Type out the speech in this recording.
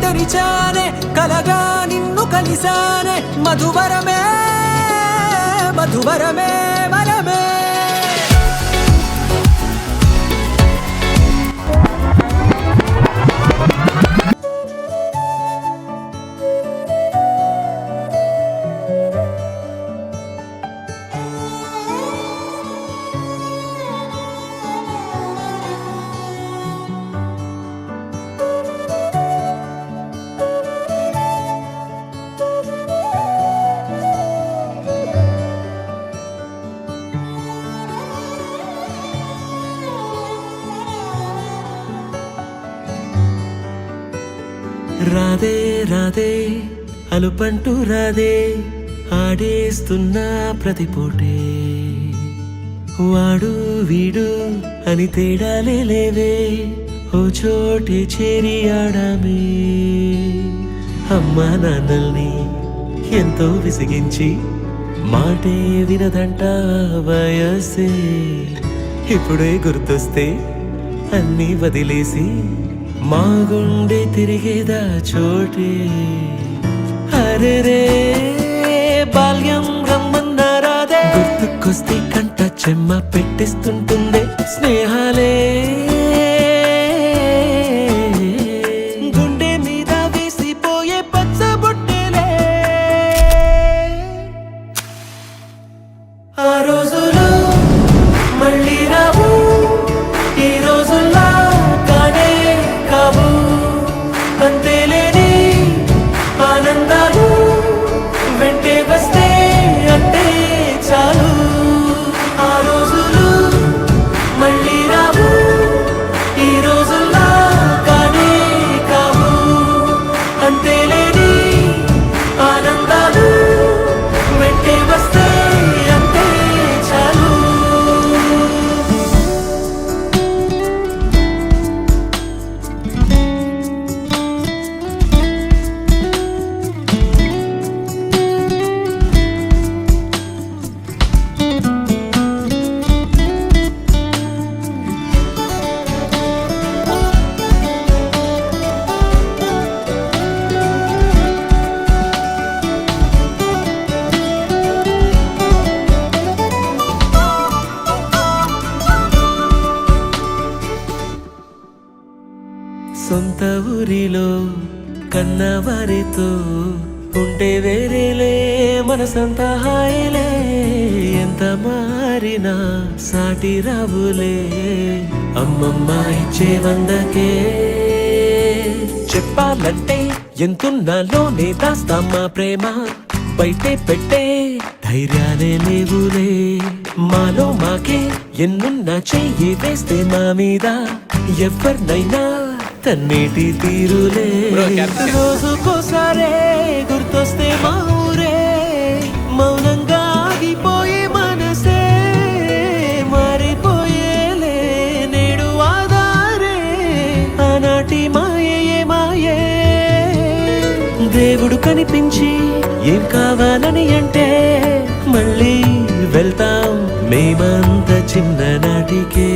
తెరిచానే కలగా నిన్ను కలిసానే మధువరమే మధువరమే వరమే రాధే రాధే అలుపంటూ రాధే ఆడేస్తున్నా ప్రతిపోటే వాడు వీడు అని తేడాలే లేవే ఓ చోటే చేరి ఆడామే అమ్మా నాన్నల్ని ఎంతో విసిగించి మాటే వినదంట వయసే ఇప్పుడే గుర్తొస్తే అన్నీ వదిలేసి మా గుండె తిరిగేదా చోటే అరే రే బాల్యం రమ్మన్నారాదే గుర్తుకొస్తే కంట చెమ్మ పెట్టిస్తుంటుందే స్నేహాలే గుండె మీద వేసిపోయే పచ్చబొట్టెలే ఆ రోజులు మళ్ళీ రావు ఈ రోజుల్లా కానే కావు అంతేలేని ఆనందాలు వెంటే వస్తే అంటే చాలు ఆ రోజులు మళ్ళీ రావు ఈ రోజుల్లా కానే కావు అంతేలేని ఆనందాలు వెంటే వస్తే అంటే చాలు సొంత ఊరిలో కన్నవారితో ఉంటే వేరేలే మనసంత హాయిలే ఎంత మారినా సాటి రావులే అమ్మమ్మ ఇచ్చే వందకే చెప్పాలంటే ఎంతున్నాలోనే దాస్తామా ప్రేమ బయటే పెట్టే ధైర్యాలే లేవులే మాలో మాకే ఎన్నున్నా చెయ్యి వేస్తే మా మీద ఎవరినైనా తన్నేటి తీరులే రోజుకోసారే గుర్తొస్తే మా ఊరే మౌనంగా ఆగిపోయే మనసే మారిపోయేలే నేడు ఆధారే ఆనాటి మాయే మాయే దేవుడు కనిపించి ఏం కావాలని అంటే మళ్ళీ వెళ్తాం మేమంత చిన్ననాటికే